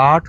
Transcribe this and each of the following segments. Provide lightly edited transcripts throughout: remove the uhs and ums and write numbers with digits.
8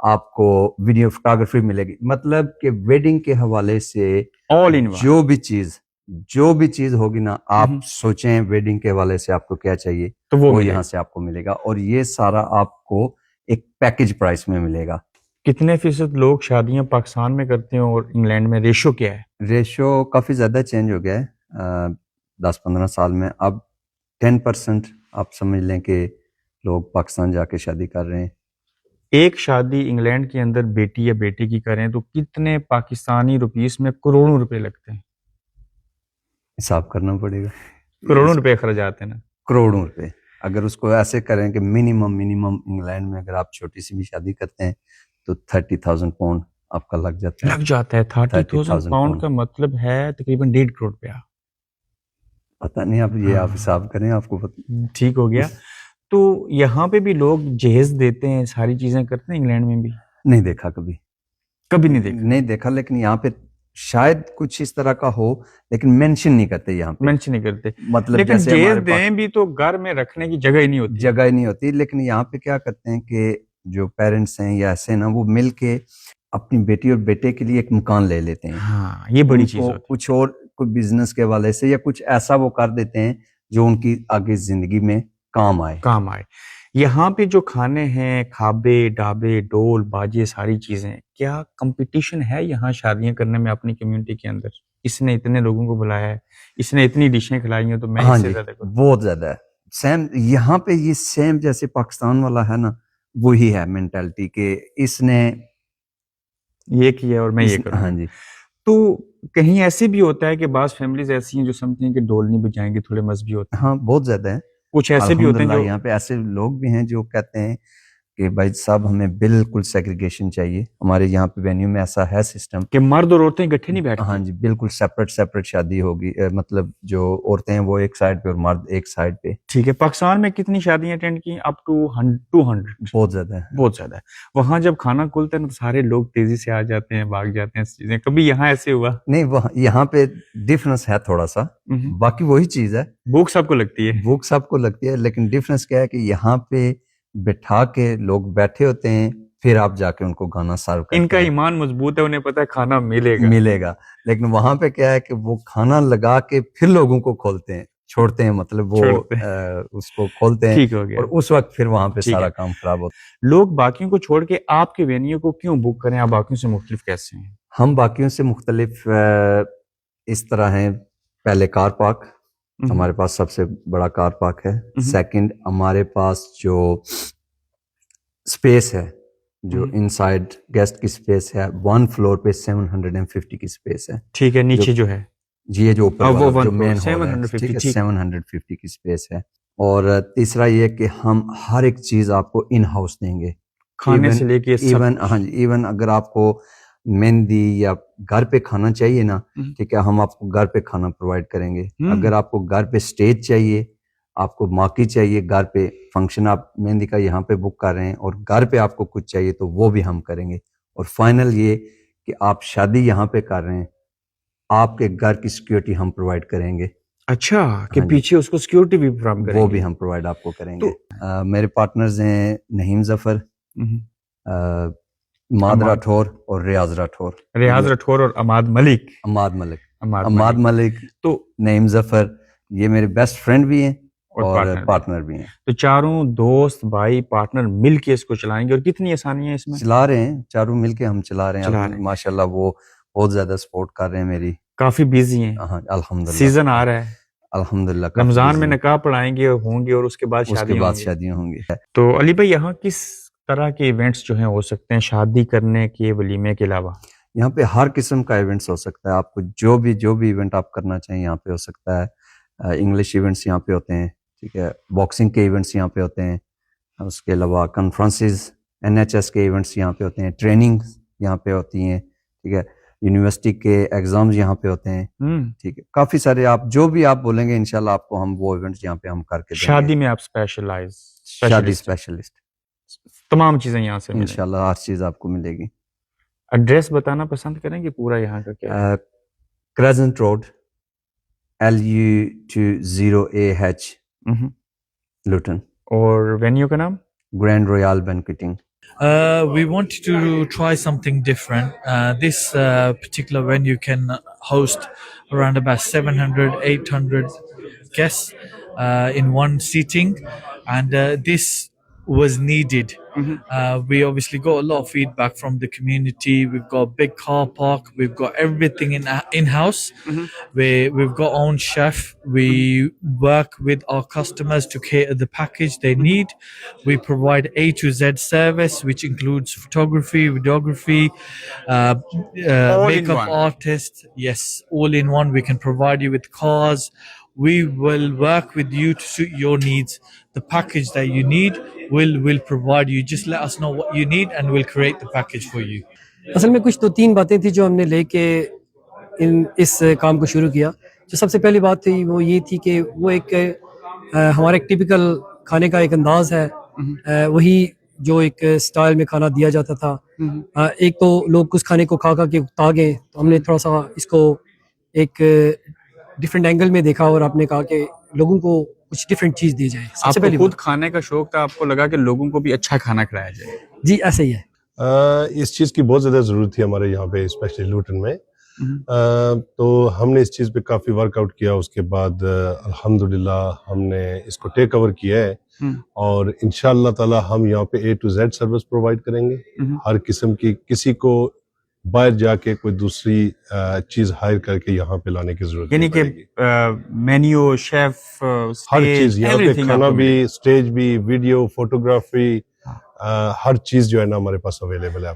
آپ کو video photography ملے گی. مطلب کہ ویڈنگ کے حوالے سے آل ان ون. جو بھی چیز ہوگی نا, آپ سوچیں ویڈنگ کے حوالے سے آپ کو کیا چاہیے تو وہ یہاں سے آپ کو ملے گا, اور یہ سارا آپ کو ایک پیکج پرائس میں ملے گا. کتنے فیصد لوگ شادیاں پاکستان میں کرتے ہیں اور انگلینڈ میں ریشو کیا ہے؟ ریشو کافی زیادہ چینج ہو گیا ہے 10-15 سال میں. اب 10% آپ سمجھ لیں کہ لوگ پاکستان جا کے شادی کر رہے ہیں. ایک شادی انگلینڈ کے اندر بیٹی یا بیٹے کی کریں تو کتنے پاکستانی روپیز میں کروڑوں روپے لگتے ہیں؟ حساب کرنا پڑے گا. کروڑوں روپے خرچ آتے ہیں نا. کروڑوں روپے. اگر اس کو ایسے کریں کہ منیمم انگلینڈ میں اگر آپ چھوٹی سی بھی شادی کرتے ہیں تو 30,000 پاؤنڈ آپ کا لگ جاتا ہے. لگ جاتا ہے 30,000 پاؤنڈ کا مطلب ہے تقریباً 1.5 کروڑ روپیہ. پتہ نہیں, آپ حساب کریں, آپ کو ٹھیک ہو گیا. تو یہاں پہ بھی لوگ جہیز دیتے ہیں, ساری چیزیں کرتے ہیں انگلینڈ میں بھی؟ نہیں دیکھا, کبھی نہیں دیکھا. لیکن یہاں پہ شاید کچھ اس طرح کا ہو, لیکن مینشن نہیں کرتے یہاں پہ. مینشن نہیں کرتے. مطلب لیکن جیسے جہیز دیں بھی تو گھر میں رکھنے کی جگہ ہی نہیں ہوتی. لیکن یہاں پہ کیا کرتے ہیں کہ جو پیرنٹس ہیں یا ایسے نا, وہ مل کے اپنی بیٹی اور بیٹے کے لیے ایک مکان لے لیتے ہیں. ہاں, یہ بڑی چیز ہوتی ہے. کچھ اور کوئی بزنس کے حوالے سے یا کچھ ایسا وہ کر دیتے ہیں جو ان کی آگے زندگی میں کام آئے. یہاں پہ جو کھانے ہیں, کھابے ڈھابے, ڈول باجے, ساری چیزیں, کیا کمپٹیشن ہے یہاں شادیاں کرنے میں اپنی کمیونٹی کے اندر؟ اس نے اتنے لوگوں کو بلایا ہے, اس نے اتنی ڈشیں کھلائی ہیں, تو میں اس سے زیادہ کروں. بہت زیادہ ہے. سیم یہاں پہ یہ سیم جیسے پاکستان والا ہے نا, وہی ہے مینٹالٹی کہ اس نے یہ کیا اور میں یہ کروں. ہاں جی. تو کہیں ایسے بھی ہوتا ہے کہ بعض فیملیز ایسی ہیں جو سمجھتے ہیں کہ ڈول نہیں بجائیں گے, تھوڑے مذہبی ہوتے ہیں. ہاں, بہت زیادہ ہے. کچھ ایسے بھی ہوتے ہیں جو یہاں پہ ایسے لوگ بھی ہیں جو کہتے ہیں کہ بھائی صاحب ہمیں بالکل سیگریگیشن چاہیے. ہمارے یہاں پہ وینیو میں ایسا ہے سسٹم کہ مرد اور عورتیں اکٹھے نہیں بیٹھتے. ہاں جی, بالکل سیپریٹ شادی ہوگی. مطلب جو عورتیں ہیں وہ ایک سائڈ پہ اور مرد ایک سائڈ پہ. ٹھیک ہے. پاکستان میں کتنی شادیاں اٹینڈ کی؟ Up to 200. بہت زیادہ ہے. وہاں جب کھانا کھولتے ہیں تو سارے لوگ تیزی سے آ جاتے ہیں, بھاگ جاتے ہیں چیزیں. کبھی یہاں ایسے ہوا؟ نہیں, یہاں پہ ڈفرنس ہے تھوڑا سا, باقی وہی چیز ہے. بھوک سب کو لگتی ہے. لیکن ڈفرنس کیا ہے کہ یہاں پہ بٹھا کے لوگ بیٹھے ہوتے ہیں, پھر آپ جا کے ان کو کھانا سرو کرتے ہیں. ان کا ایمان مضبوط ہے, انہیں پتا ہے کھانا ملے گا. لیکن وہاں پہ کیا ہے کہ وہ کھانا لگا کے پھر لوگوں کو کھولتے ہیں, چھوڑتے ہیں, مطلب وہ اس کو کھولتے ہیں. ٹھیک ہو گیا. اور اس وقت پھر وہاں پہ سارا کام خراب ہوتا ہے. لوگ باقیوں کو چھوڑ کے آپ کے وینیو کو کیوں بک کریں؟ آپ باقیوں سے مختلف کیسے ہیں؟ ہم باقیوں سے مختلف اس طرح ہیں. پہلے کار پارک, ہمارے پاس سب سے بڑا کار پارک ہے. سیکنڈ, ہمارے پاس جو اسپیس ہے, جو انسائڈ گیسٹ کی اسپیس ہے, 1 فلور پہ 750 کی اسپیس ہے. ٹھیک ہے. نیچے جو ہے جی, یہ جو اوپر والا جو مین ہال ہے, 750 کی اسپیس ہے. اور تیسرا یہ کہ ہم ہر ایک چیز آپ کو ان ہاؤس دیں گے, کھانے سے لے کے ایون اگر آپ کو مہندی یا گھر پہ کھانا چاہیے نا, ٹھیک ہے, ہم آپ کو گھر پہ کھانا پرووائڈ کریں گے. اگر آپ کو گھر پہ اسٹیج چاہیے, آپ کو ماکی چاہیے, گھر پہ فنکشن آپ مہندی کا یہاں پہ بک کر رہے ہیں اور گھر پہ آپ کو کچھ چاہیے تو وہ بھی ہم کریں گے. اور فائنل یہ کہ آپ شادی یہاں پہ کر رہے ہیں, آپ کے گھر کی سیکیورٹی ہم پرووائڈ کریں گے. اچھا, کہ پیچھے اس کو سیکیورٹی بھی فراہم کریں گے؟ وہ بھی ہم پرووائڈ آپ کو کریں گے. میرے پارٹنرز ہیں نہیم ظفر, اماد راٹھور اور ریاض راٹھور. اور اماد ملک تو نہیم ظفر, یہ میرے بیسٹ فرینڈ بھی ہیں اور پارٹنر بھی ہیں. تو چاروں دوست بھائی پارٹنر مل کے اس کو چلائیں گے. اور کتنی آسانی ہے اس میں؟ چلا رہے ہیں, چاروں مل کے ہم چلا رہے ہیں. ماشاءاللہ وہ بہت زیادہ سپورٹ کر رہے ہیں میری. کافی بیزی ہیں. الحمدللہ. سیزن آ رہا ہے الحمدللہ. رمضان میں نکاح پڑھائیں گے ہوں گے اور اس کے بعد شادیاں ہوں گی. تو علی بھائی, یہاں کس طرح کے ایونٹس جو ہیں ہو سکتے ہیں شادی کرنے کے ولیمے کے علاوہ؟ یہاں پہ ہر قسم کا ایونٹس ہو سکتا ہے. آپ کو جو بھی ایونٹ آپ کرنا چاہیں یہاں پہ ہو سکتا ہے. انگلش ایونٹس یہاں پہ ہوتے ہیں, ٹھیک ہے, باکسنگ کے ایونٹس یہاں پہ ہوتے ہیں. اس کے علاوہ کانفرنسز, NHS کے ایونٹس یہاں پہ ہوتے ہیں. ٹریننگ یہاں پہ ہوتی ہیں, ٹھیک ہے. یونیورسٹی کے ایگزامز یہاں پہ ہوتے ہیں, ٹھیک ہے. کافی سارے آپ جو بھی آپ بولیں گے انشاءاللہ آپ کو ہم وہ ایونٹس یہاں پہ ہم کر کے دیں گے. شادی میں آپ شادی اسپیشلسٹ, تمام چیزیں یہاں سے انشاءاللہ ہر چیز آپ کو ملے گی. ایڈریس بتانا پسند کریں گے پورا یہاں کا کیا ہے؟ Crescent Road, LU20AH, Luton. اور وینیو کا نام؟ Grand Royal Banqueting. We wanted to try something different. This particular venue can host around about 700, 800 guests in one seating, and this was needed. We obviously got a lot of feedback from the community. We've got a big car park. We've got everything in house. We've got our own chef. We work with our customers to cater the package they need. We provide A to Z service, which includes photography, videography, All in makeup one. artist. Yes, all in one. We can provide you with cars. We will work with you to suit your needs. The package that you need, will provide you. Just let us know what you need, and we'll create the package for you. اصل میں کچھ 2-3 باتیں تھیں جو ہم نے لے کے اس کام کو شروع کیا. جو سب سے پہلی بات تھی وہ یہ تھی کہ وہ ایک ہمارا ایک ٹپیکل کھانے کا ایک انداز ہے, وہی جو ایک سٹائل میں کھانا دیا جاتا تھا. ایک تو لوگ اس کھانے کو کھا کے اکتا گئے, تو ہم نے تھوڑا سا اس کو ایک ڈفرینٹ اینگل میں دیکھا اور آپ نے کہا کہ لوگوں کو کچھ ڈفرینٹ چیز دی جائے. سب آپ سے کو پہلی خود بات کھانے کا شوق تھا, آپ کو لگا کہ لوگوں کو بھی اچھا کھانا کھلایا جائے. جی ایسے ہی ہے. اس چیز کی بہت زیادہ ضرورت تھی ہمارے یہاں پہ اسپیشلی لوٹن میں. تو ہم نے اس چیز پہ کافی ورک آؤٹ کیا. اس کے بعد الحمدللہ ہم نے اس کو ٹیک اوور کیا ہے, اور انشاءاللہ تعالی ہم یہاں پہ A to Z service provide کریں گے. ہر قسم کی, کسی کو باہر جا کے کوئی دوسری چیز ہائر کر کے یہاں پہ لانے کی ضرورت یعنی کہ مینیو, شیف, ہر چیز یہاں پہ, کھانا بھی, اسٹیج بھی, ویڈیو, فوٹوگرافی, ہر چیز جو ہے نا ہمارے پاس اویلیبل ہے.